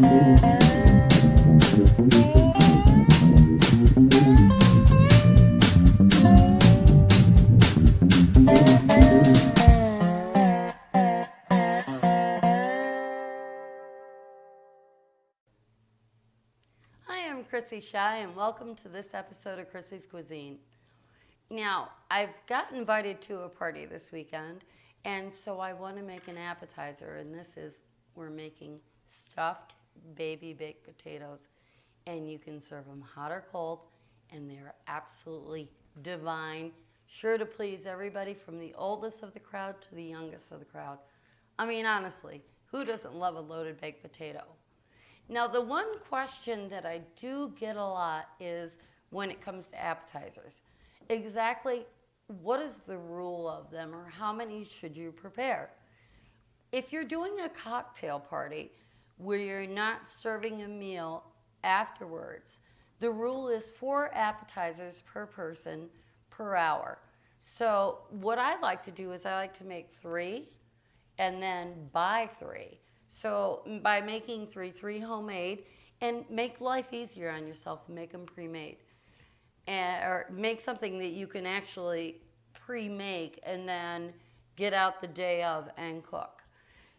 Hi, I'm Chrissy Schei, and welcome to this episode of Chrissy's Cuisine. Now, I've got invited to a party this weekend, and so I want to make an appetizer, and we're making stuffed baby baked potatoes, and you can serve them hot or cold, and they're absolutely divine, sure to please everybody from the oldest of the crowd to the youngest of the crowd. I mean, honestly, who doesn't love a loaded baked potato? Now, the one question that I do get a lot is when it comes to appetizers. Exactly what is the rule of them, or how many should you prepare? If you're doing a cocktail party where you're not serving a meal afterwards, the rule is 4 appetizers per person per hour. So what I like to do is I like to make 3 and then buy 3. So by making 3 homemade, and make life easier on yourself, make them pre-made. Or make something that you can actually pre-make and then get out the day of and cook.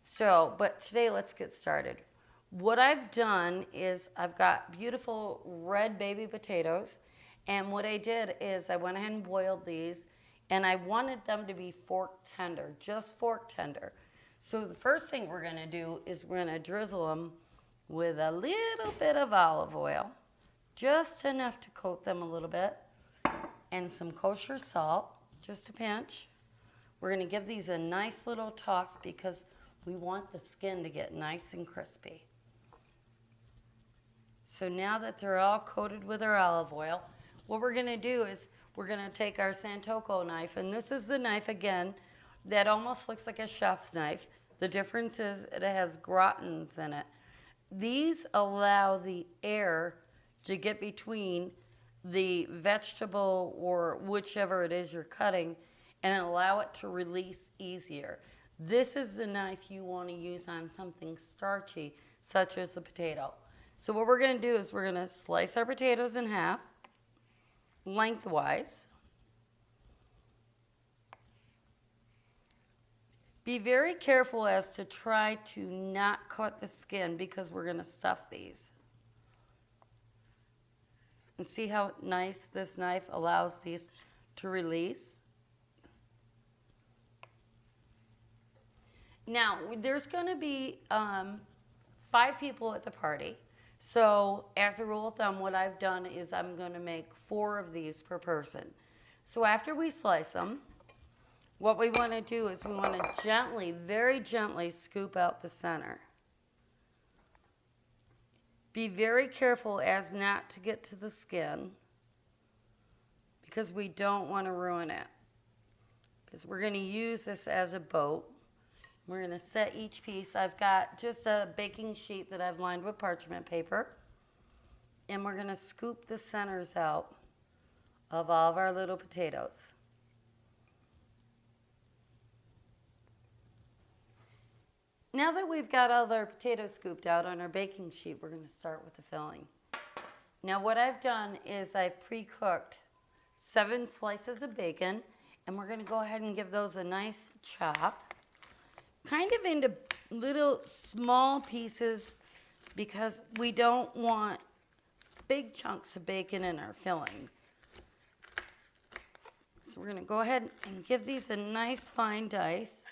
So, but today let's get started. What I've done is I've got beautiful red baby potatoes, and what I did is I went ahead and boiled these, and I wanted them to be fork tender, just fork tender. So the first thing we're going to do is we're going to drizzle them with a little bit of olive oil, just enough to coat them a little bit, and some kosher salt, just a pinch. We're going to give these a nice little toss because we want the skin to get nice and crispy. So now that they're all coated with our olive oil, what we're going to do is we're going to take our Santoku knife, and this is the knife, again, that almost looks like a chef's knife. The difference is it has grotins in it. These allow the air to get between the vegetable or whichever it is you're cutting and allow it to release easier. This is the knife you want to use on something starchy, such as a potato. So what we're going to do is we're going to slice our potatoes in half, lengthwise. Be very careful as to try to not cut the skin because we're going to stuff these. And see how nice this knife allows these to release? Now, there's going to be 5 people at the party. So as a rule of thumb, what I've done is I'm going to make 4 of these per person. So after we slice them, what we want to do is we want to gently, very gently scoop out the center. Be very careful as not to get to the skin because we don't want to ruin it. Because we're going to use this as a boat. We're going to set each piece. I've got just a baking sheet that I've lined with parchment paper. And we're going to scoop the centers out of all of our little potatoes. Now that we've got all of our potatoes scooped out on our baking sheet, we're going to start with the filling. Now what I've done is I've pre-cooked 7 slices of bacon, and we're going to go ahead and give those a nice chop, kind of into little small pieces because we don't want big chunks of bacon in our filling. So we're going to go ahead and give these a nice fine dice.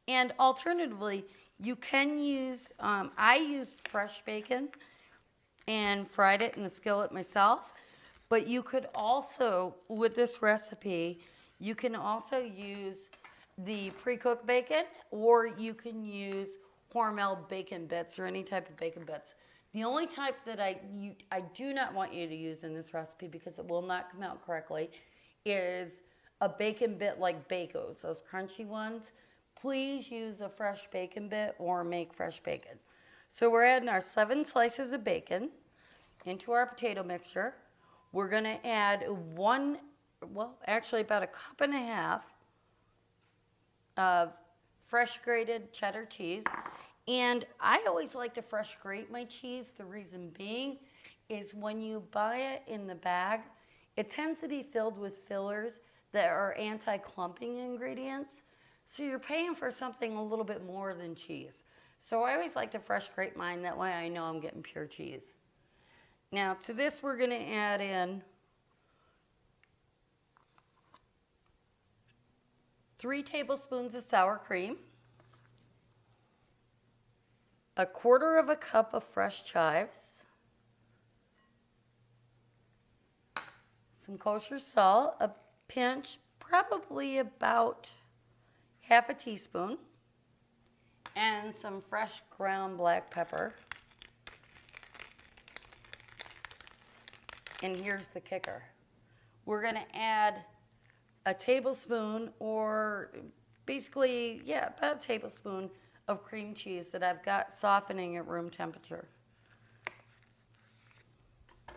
And alternatively, you can use, I used fresh bacon and fried it in the skillet myself. But you could also, with this recipe, you can also use the pre-cooked bacon, or you can use Hormel bacon bits or any type of bacon bits. The only type that I do not want you to use in this recipe because it will not come out correctly is a bacon bit like Bacos, those crunchy ones. Please use a fresh bacon bit or make fresh bacon. So we're adding our 7 slices of bacon into our potato mixture. We're going to add about a cup and a half of fresh grated cheddar cheese. And I always like to fresh grate my cheese. The reason being is when you buy it in the bag, it tends to be filled with fillers that are anti-clumping ingredients. So you're paying for something a little bit more than cheese. So I always like to fresh grate mine. That way I know I'm getting pure cheese. Now to this we're going to add in 3 tablespoons of sour cream, 1/4 cup of fresh chives, some kosher salt, a pinch, probably about half a teaspoon, and some fresh ground black pepper. And here's the kicker. We're going to add a tablespoon, or basically, yeah, about a tablespoon of cream cheese that I've got softening at room temperature. So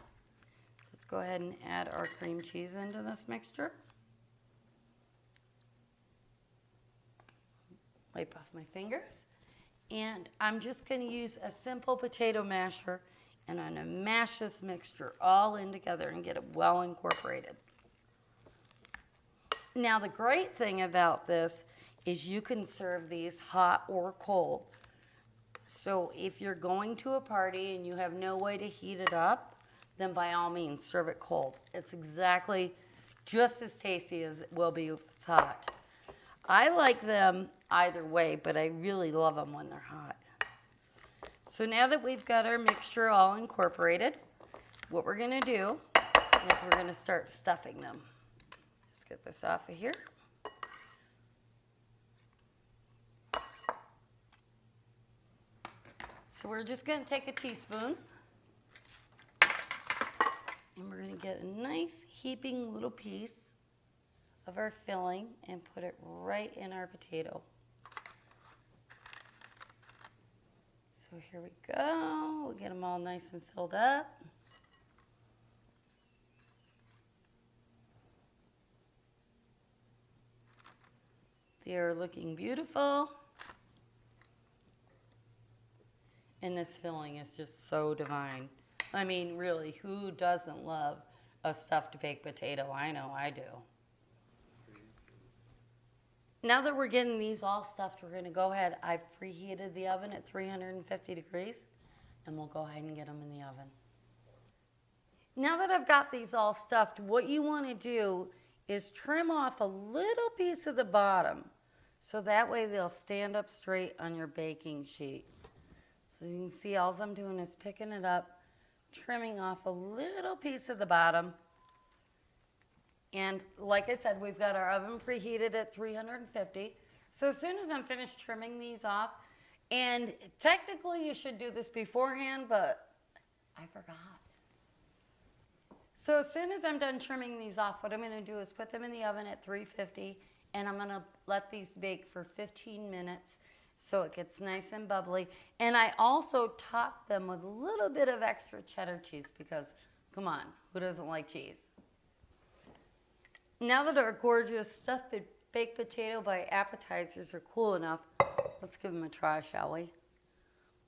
let's go ahead and add our cream cheese into this mixture. Wipe off my fingers. And I'm just going to use a simple potato masher, and I'm going to mash this mixture all in together and get it well incorporated. Now the great thing about this is you can serve these hot or cold. So if you're going to a party and you have no way to heat it up, then by all means serve it cold. It's exactly just as tasty as it will be if it's hot. I like them either way, but I really love them when they're hot. So now that we've got our mixture all incorporated, what we're going to do is we're going to start stuffing them. Just get this off of here. So we're just going to take a teaspoon, and we're going to get a nice heaping little piece of our filling and put it right in our potato. So here we go. We'll get them all nice and filled up. They are looking beautiful. And this filling is just so divine. I mean, really, who doesn't love a stuffed baked potato? I know I do. Now that we're getting these all stuffed, we're going to go ahead. I've preheated the oven at 350 degrees, and we'll go ahead and get them in the oven. Now that I've got these all stuffed, what you want to do is trim off a little piece of the bottom, so that way they'll stand up straight on your baking sheet. So you can see all I'm doing is picking it up, trimming off a little piece of the bottom. And like I said, we've got our oven preheated at 350. So as soon as I'm finished trimming these off, and technically you should do this beforehand, but I forgot. So as soon as I'm done trimming these off, what I'm going to do is put them in the oven at 350, and I'm going to let these bake for 15 minutes so it gets nice and bubbly. And I also top them with a little bit of extra cheddar cheese because, come on, who doesn't like cheese? Now that our gorgeous stuffed baked potato by appetizers are cool enough, let's give them a try, shall we?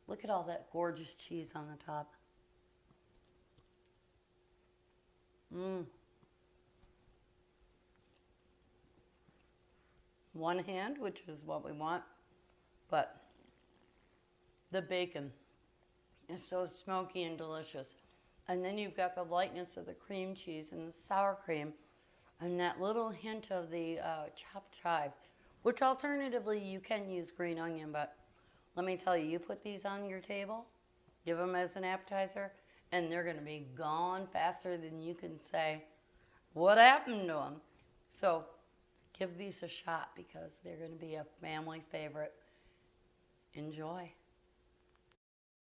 Look at all that gorgeous cheese on the top. One hand, which is what we want, but the bacon is so smoky and delicious. And then you've got the lightness of the cream cheese and the sour cream and that little hint of the chopped chive, which alternatively you can use green onion, but let me tell you, you put these on your table, give them as an appetizer, and they're going to be gone faster than you can say, what happened to them? So give these a shot because they're going to be a family favorite. Enjoy.